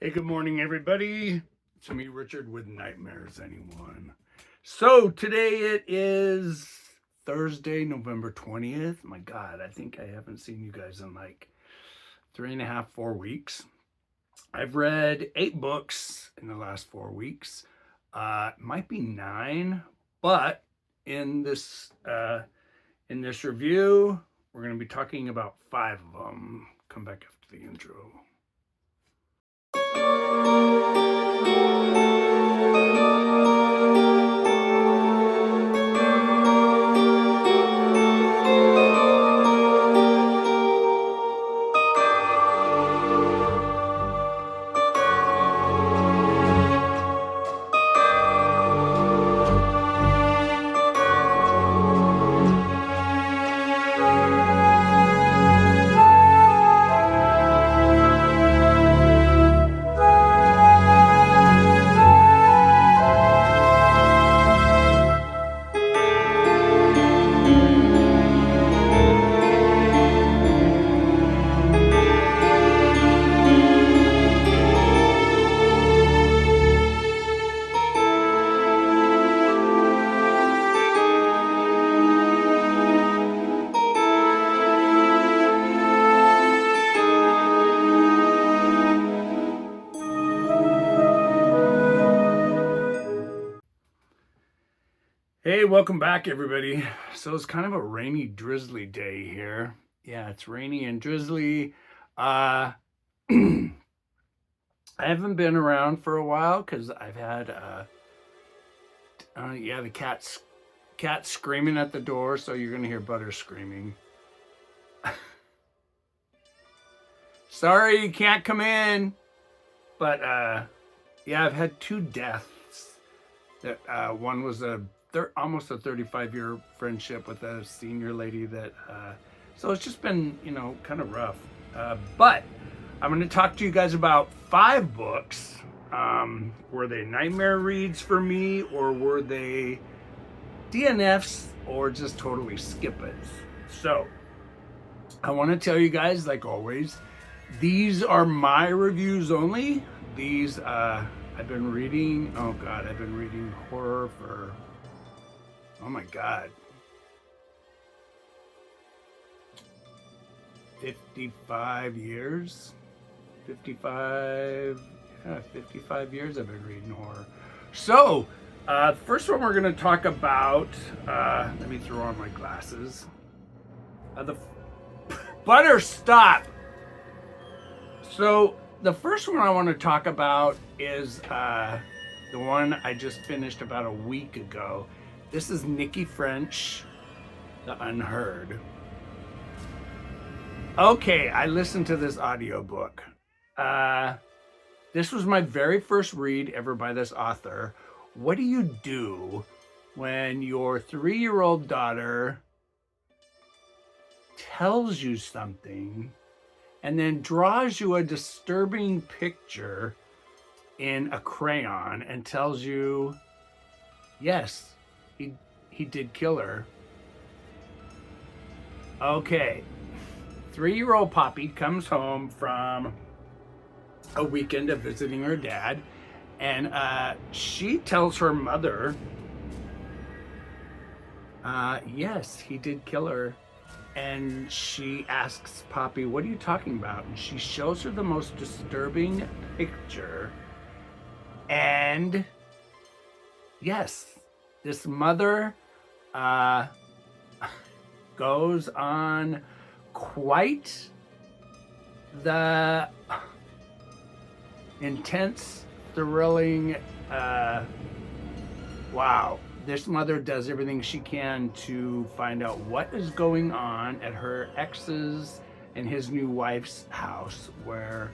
Hey, good morning, everybody. It's me, Richard, with Nightmares Anyone. So today it is Thursday, November 20th. My God, I think I haven't seen you guys in like 3.5, 4 weeks. I've read 8 books in the last 4 weeks. It might be 9, but in this review, we're going to be talking about 5 of them. Come back after the intro. Hey, welcome back, everybody. So it's kind of a rainy, drizzly day here. Yeah, it's rainy and drizzly. I haven't been around for a while because I've had, the cat's screaming at the door, so you're gonna hear Butter screaming. Sorry, you can't come in. But yeah, I've had 2 deaths. That one was almost a 35-year friendship with a senior lady that so it's just been kind of rough, but I'm going to talk to you guys about 5 books. Were they nightmare reads for me, or were they DNFs, or just totally skip it? So I want to tell you guys, like always, these are my reviews only. These I've been reading horror for, oh my God, 55 years. 55 years I've been reading horror. So, first one we're going to talk about, let me throw on my glasses. Butter, stop! So, the first one I want to talk about is the one I just finished about a week ago. This is Nikki French, The Unheard. Okay, I listened to this audiobook. This was my very first read ever by this author. What do you do when your 3-year-old daughter tells you something and then draws you a disturbing picture in a crayon and tells you, yes, he did kill her? Okay. 3-year-old Poppy comes home from a weekend of visiting her dad, and she tells her mother, yes, he did kill her. And she asks Poppy, what are you talking about? And she shows her the most disturbing picture. And yes, this mother goes on quite the intense, thrilling, wow. This mother does everything she can to find out what is going on at her ex's and his new wife's house, where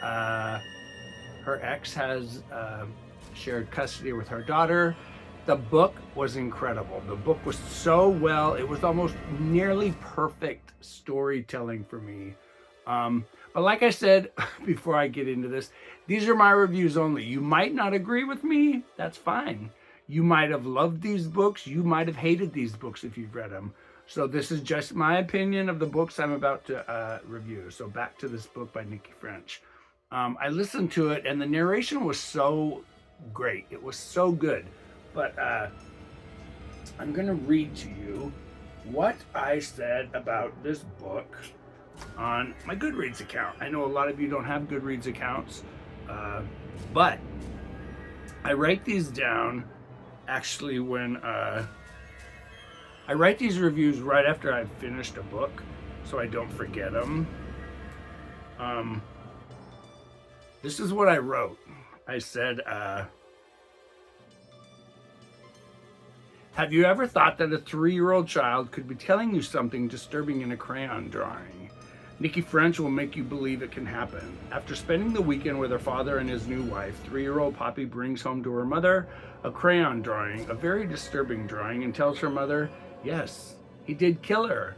her ex has shared custody with her daughter. The book was incredible. The book was so well, it was almost nearly perfect storytelling for me. But like I said, before I get into this, these are my reviews only. You might not agree with me, that's fine. You might have loved these books. You might have hated these books if you've read them. So this is just my opinion of the books I'm about to review. So back to this book by Nikki French. I listened to it, and the narration was so great. It was so good. But I'm going to read to you what I said about this book on my Goodreads account. I know a lot of you don't have Goodreads accounts, but I write these down actually when I write these reviews right after I've finished a book so I don't forget them. This is what I wrote. I said, have you ever thought that a 3-year-old child could be telling you something disturbing in a crayon drawing? Nikki French will make you believe it can happen. After spending the weekend with her father and his new wife, 3-year-old Poppy brings home to her mother a crayon drawing, a very disturbing drawing, and tells her mother, yes, he did kill her.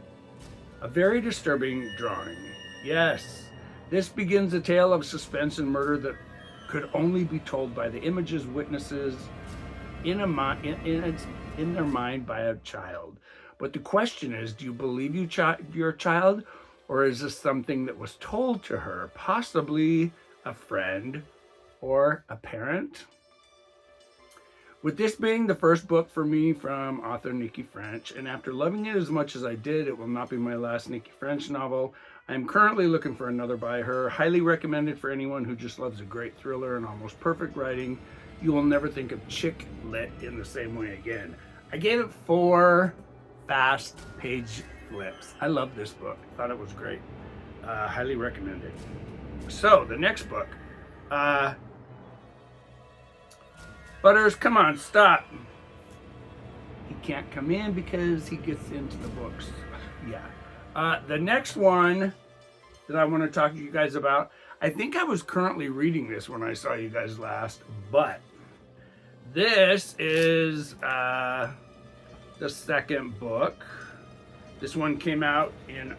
A very disturbing drawing. Yes. This begins a tale of suspense and murder that could only be told by the images witnesses in their mind by a child. But the question is, do you believe your child, or is this something that was told to her, possibly a friend or a parent? With this being the first book for me from author Nikki French, and after loving it as much as I did, it will not be my last Nikki French novel. I am currently looking for another by her. Highly recommended for anyone who just loves a great thriller and almost perfect writing. You will never think of chick lit in the same way again. I gave it 4 fast page flips. I love this book. Thought it was great. Highly recommended. So the next book. Butters, come on, stop. He can't come in because he gets into the books. Yeah. The next one that I want to talk to you guys about, I think I was currently reading this when I saw you guys last, but this is the second book. This one came out in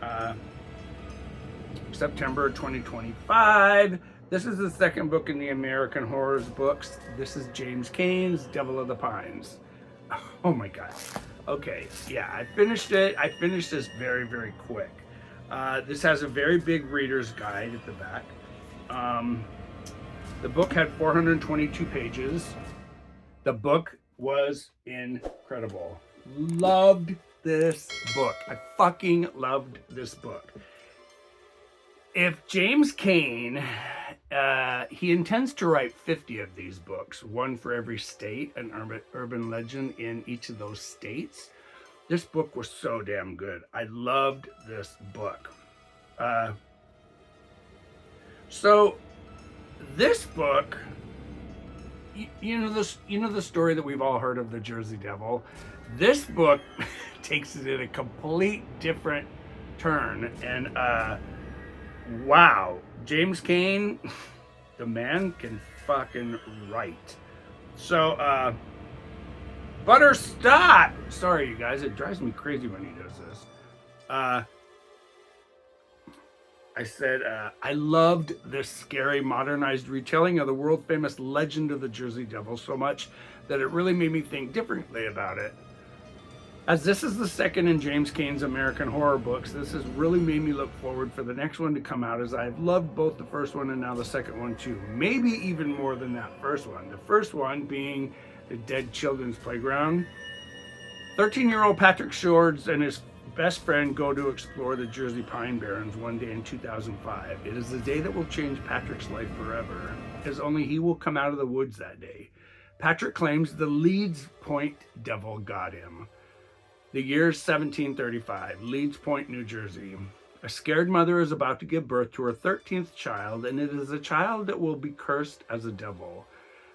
September 2025. This is the second book in the American Horrors books. This is James Cain's Devil of the Pines. Oh my God. Okay, yeah, I finished it. I finished this very, very quick. This has a very big reader's guide at the back. The book had 422 pages. The book was incredible. Loved this book. I fucking loved this book. If James Cain, he intends to write 50 of these books, one for every state, an urban legend in each of those states. This book was so damn good. I loved this book. So this book, you know the story that we've all heard of the Jersey Devil. This book takes it in a complete different turn, and wow, James Cain, the man can fucking write. So, Butter, stop! Sorry, you guys, it drives me crazy when he does this. I said, I loved this scary, modernized retelling of the world-famous legend of the Jersey Devil so much that it really made me think differently about it. As this is the second in James Cain's American Horror books, this has really made me look forward for the next one to come out, as I've loved both the first one and now the second one too. Maybe even more than that first one. The first one being The Dead Children's Playground. 13-year-old Patrick Shorts and his best friend go to explore the Jersey Pine Barrens one day in 2005. It is the day that will change Patrick's life forever, as only he will come out of the woods that day. Patrick claims the Leeds Point Devil got him. The year is 1735, Leeds Point, New Jersey. A scared mother is about to give birth to her 13th child, and it is a child that will be cursed as a devil.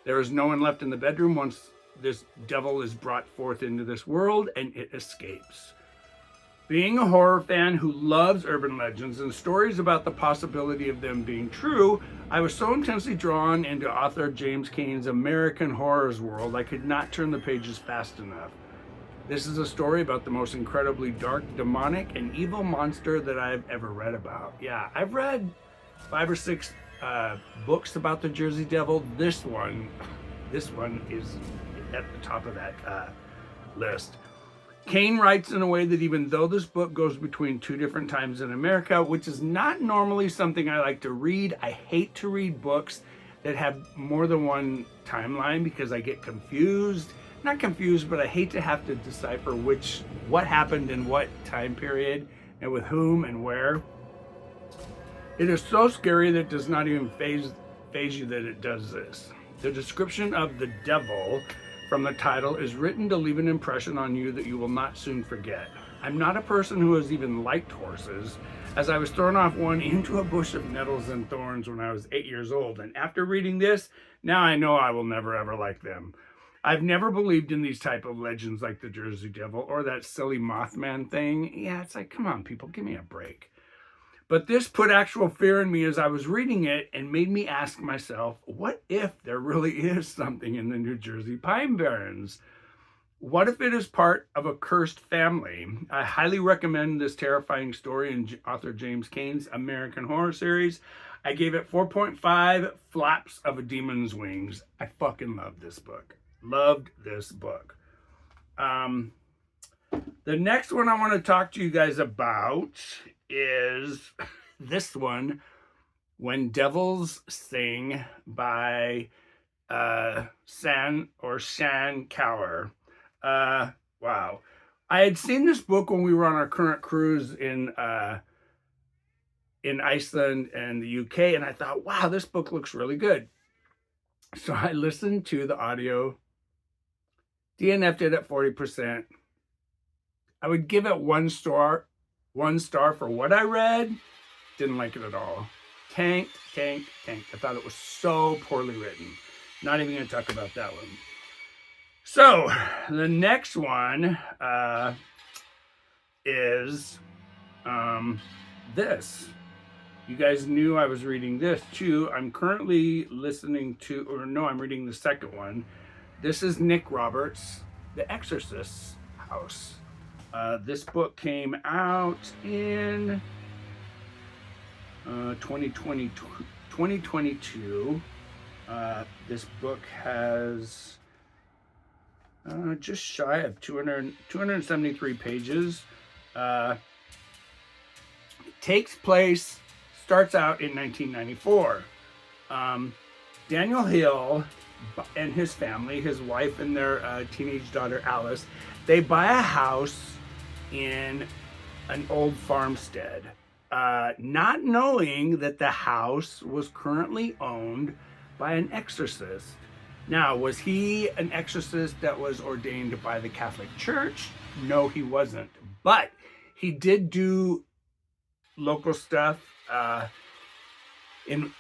There is no one left in the bedroom once this devil is brought forth into this world, and it escapes. Being a horror fan who loves urban legends and stories about the possibility of them being true, I was so intensely drawn into author James Cain's American Horrors world, I could not turn the pages fast enough. This is a story about the most incredibly dark, demonic, and evil monster that I've ever read about. Yeah, I've read 5 or 6 books about the Jersey Devil. This one is at the top of that list. Kane writes in a way that even though this book goes between two different times in America, which is not normally something I like to read, I hate to read books that have more than one timeline because I get confused. Not confused, but I hate to have to decipher what happened in what time period and with whom and where. It is so scary that it does not even phase you that it does this. The description of the devil from the title is written to leave an impression on you that you will not soon forget. I'm not a person who has even liked horses, as I was thrown off one into a bush of nettles and thorns when I was 8 years old, and after reading this, now I know I will never ever like them. I've never believed in these type of legends like the Jersey Devil or that silly Mothman thing. Yeah, it's like, come on, people, give me a break. But this put actual fear in me as I was reading it and made me ask myself, what if there really is something in the New Jersey Pine Barrens? What if it is part of a cursed family? I highly recommend this terrifying story in author James Cain's American Horror series. I gave it 4.5 flaps of a demon's wings. I fucking love this book. Loved this book. The next one I want to talk to you guys about is this one, When Devils Sing by Shan Cower. Wow. I had seen this book when we were on our current cruise in Iceland and the UK, and I thought, wow, this book looks really good. So I listened to the audio, DNF'd it at 40%. I would give it one star for what I read. Didn't like it at all. Tanked. I thought it was so poorly written. Not even going to talk about that one. So, the next one is this. You guys knew I was reading this too. I'm currently I'm reading the second one. This is Nick Roberts' The Exorcist's House. This book came out in 2022. This book has just shy of 273 pages. It starts out in 1994. Daniel Hill and his family, his wife and their teenage daughter Alice, they buy a house in an old farmstead, not knowing that the house was currently owned by an exorcist. Now, was he an exorcist that was ordained by the Catholic Church? No, he wasn't. But he did do local stuff in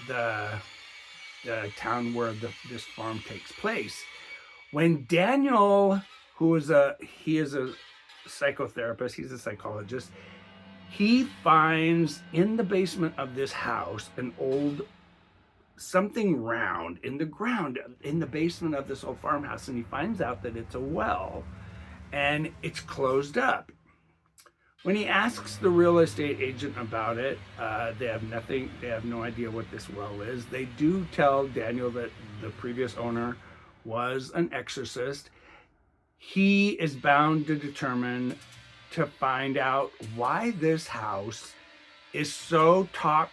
the town where this farm takes place. When Daniel, he is a psychotherapist, he's a psychologist, he finds in the basement of this house an old something round in the ground in the basement of this old farmhouse, and he finds out that it's a well and it's closed up. When he asks the real estate agent about it, they have no idea what this well is. They do tell Daniel that the previous owner was an exorcist. He is bound to find out why this house is so talked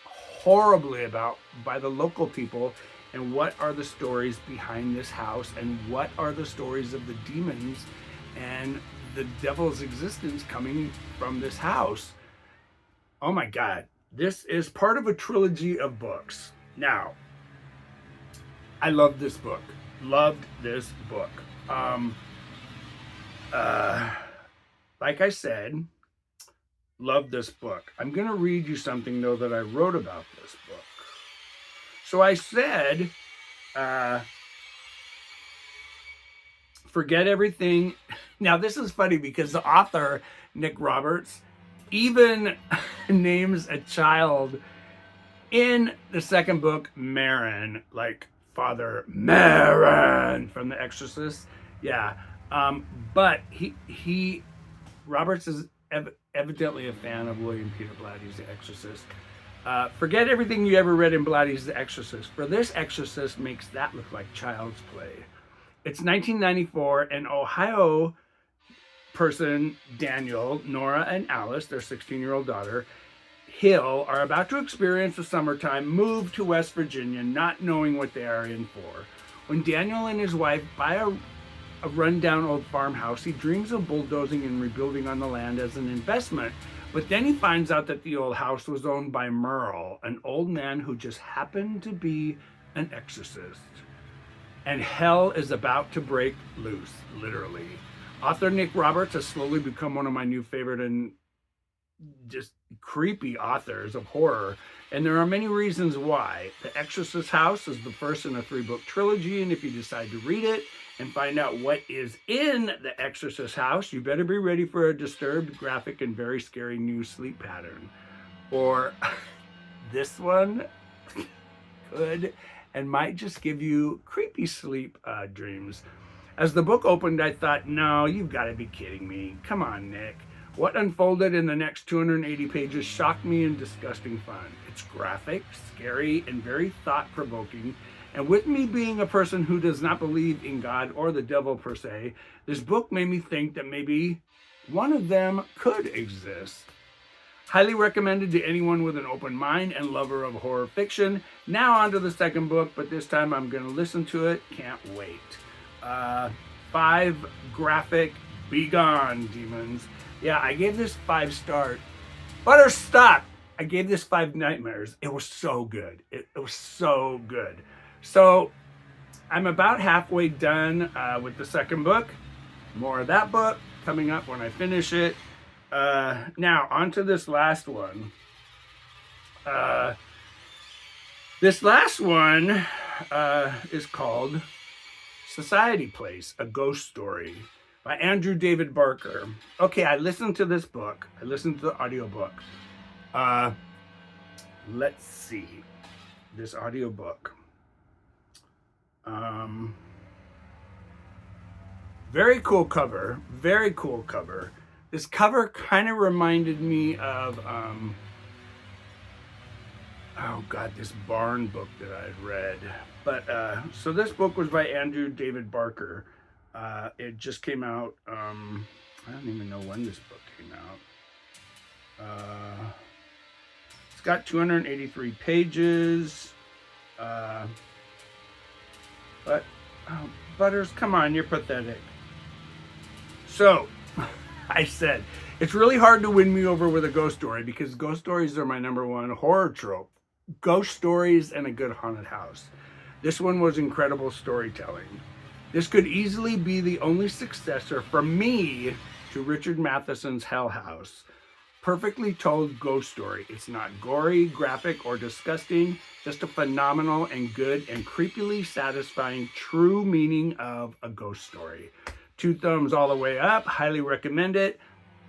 horribly about by the local people, and what are the stories behind this house, and what are the stories of the demons and the devil's existence coming from this house. Oh my God, this is part of a trilogy of books. Now, I love this book. Loved this book. Like I said, loved this book. I'm going to read you something, though, that I wrote about this book. So I said, forget everything. Now, this is funny because the author, Nick Roberts, even names a child in the second book, Martyn, like Father Martyn from The Exorcist. Yeah. But Roberts is evidently a fan of William Peter Blatty's The Exorcist. Forget everything you ever read in Blatty's The Exorcist, for this exorcist makes that look like child's play. It's 1994, and Ohio person Daniel, Nora, and Alice, their 16-year-old daughter, Hill, are about to experience the summertime move to West Virginia, not knowing what they are in for. When Daniel and his wife buy a rundown old farmhouse, he dreams of bulldozing and rebuilding on the land as an investment. But then he finds out that the old house was owned by Merle, an old man who just happened to be an exorcist. And hell is about to break loose, literally. Author Nick Roberts has slowly become one of my new favorite and just creepy authors of horror. And there are many reasons why. The Exorcist House is the first in a 3-book trilogy, and if you decide to read it and find out what is in the Exorcist House, you better be ready for a disturbed, graphic, and very scary new sleep pattern. Or this one could and might just give you creepy sleep dreams. As the book opened, I thought, no, you've got to be kidding me. Come on, Nick. What unfolded in the next 280 pages shocked me in disgusting fun. It's graphic, scary, and very thought-provoking. And with me being a person who does not believe in God or the devil per se, this book made me think that maybe one of them could exist. Highly recommended to anyone with an open mind and lover of horror fiction. Now on to the second book, but this time I'm going to listen to it. Can't wait. 5 graphic, be gone, demons. Yeah, I gave this 5 stars. Butter, stop! I gave this 5 nightmares. It was so good. It was so good. So I'm about halfway done with the second book. More of that book coming up when I finish it. Now, on to this last one. This last one is called Society Place, A Ghost Story by Andrew David Barker. Okay, I listened to this book. I listened to the audiobook. Let's see. This audiobook. Very cool cover. Very cool cover. This cover kind of reminded me of, oh God, this Barn book that I'd read. But, so this book was by Andrew David Barker. It just came out, I don't even know when this book came out. It's got 283 pages. But, oh, Butters, come on, you're pathetic. So, I said, it's really hard to win me over with a ghost story because ghost stories are my #1 horror trope. Ghost stories and a good haunted house. This one was incredible storytelling. This could easily be the only successor for me to Richard Matheson's Hell House. Perfectly told ghost story. It's not gory, graphic, or disgusting, just a phenomenal and good and creepily satisfying true meaning of a ghost story. 2 thumbs all the way up. Highly recommend it.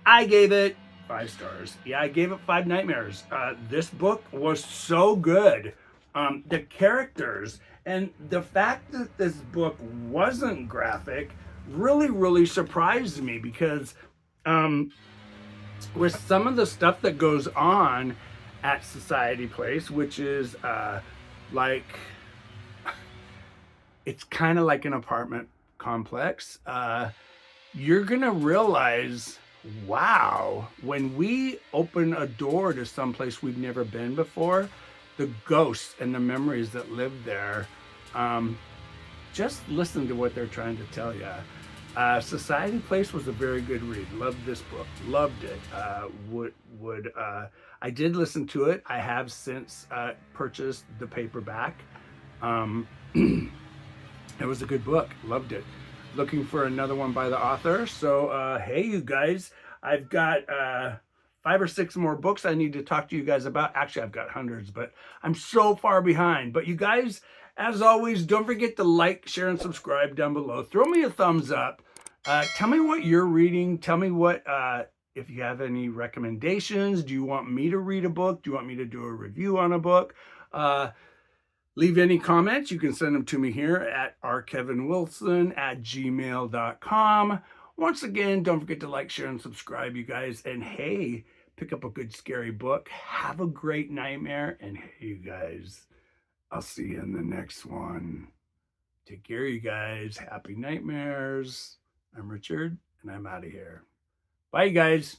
I gave it 5 stars. Yeah, I gave it 5 nightmares. This book was so good. The characters and the fact that this book wasn't graphic really surprised me because with some of the stuff that goes on at Society Place, which is like, it's kind of like an apartment complex, you're gonna realize, wow, when we open a door to someplace we've never been before, the ghosts and the memories that live there, just listen to what they're trying to tell you. Society Place was a very good read. Loved this book. Loved it. I did listen to it. I have since purchased the paperback. It was a good book. Loved it. Looking for another one by the author. So, hey, you guys, I've got 5 or 6 more books I need to talk to you guys about. Actually, I've got hundreds, but I'm so far behind. But you guys, as always, don't forget to like, share, and subscribe down below. Throw me a thumbs up. Tell me what you're reading. Tell me what, if you have any recommendations. Do you want me to read a book? Do you want me to do a review on a book? Leave any comments. You can send them to me here at rkevinwilson@gmail.com. Once again, don't forget to like, share, and subscribe, you guys. And hey, pick up a good scary book. Have a great nightmare. And hey, you guys, I'll see you in the next one. Take care, you guys. Happy nightmares. I'm Richard, and I'm out of here. Bye, you guys.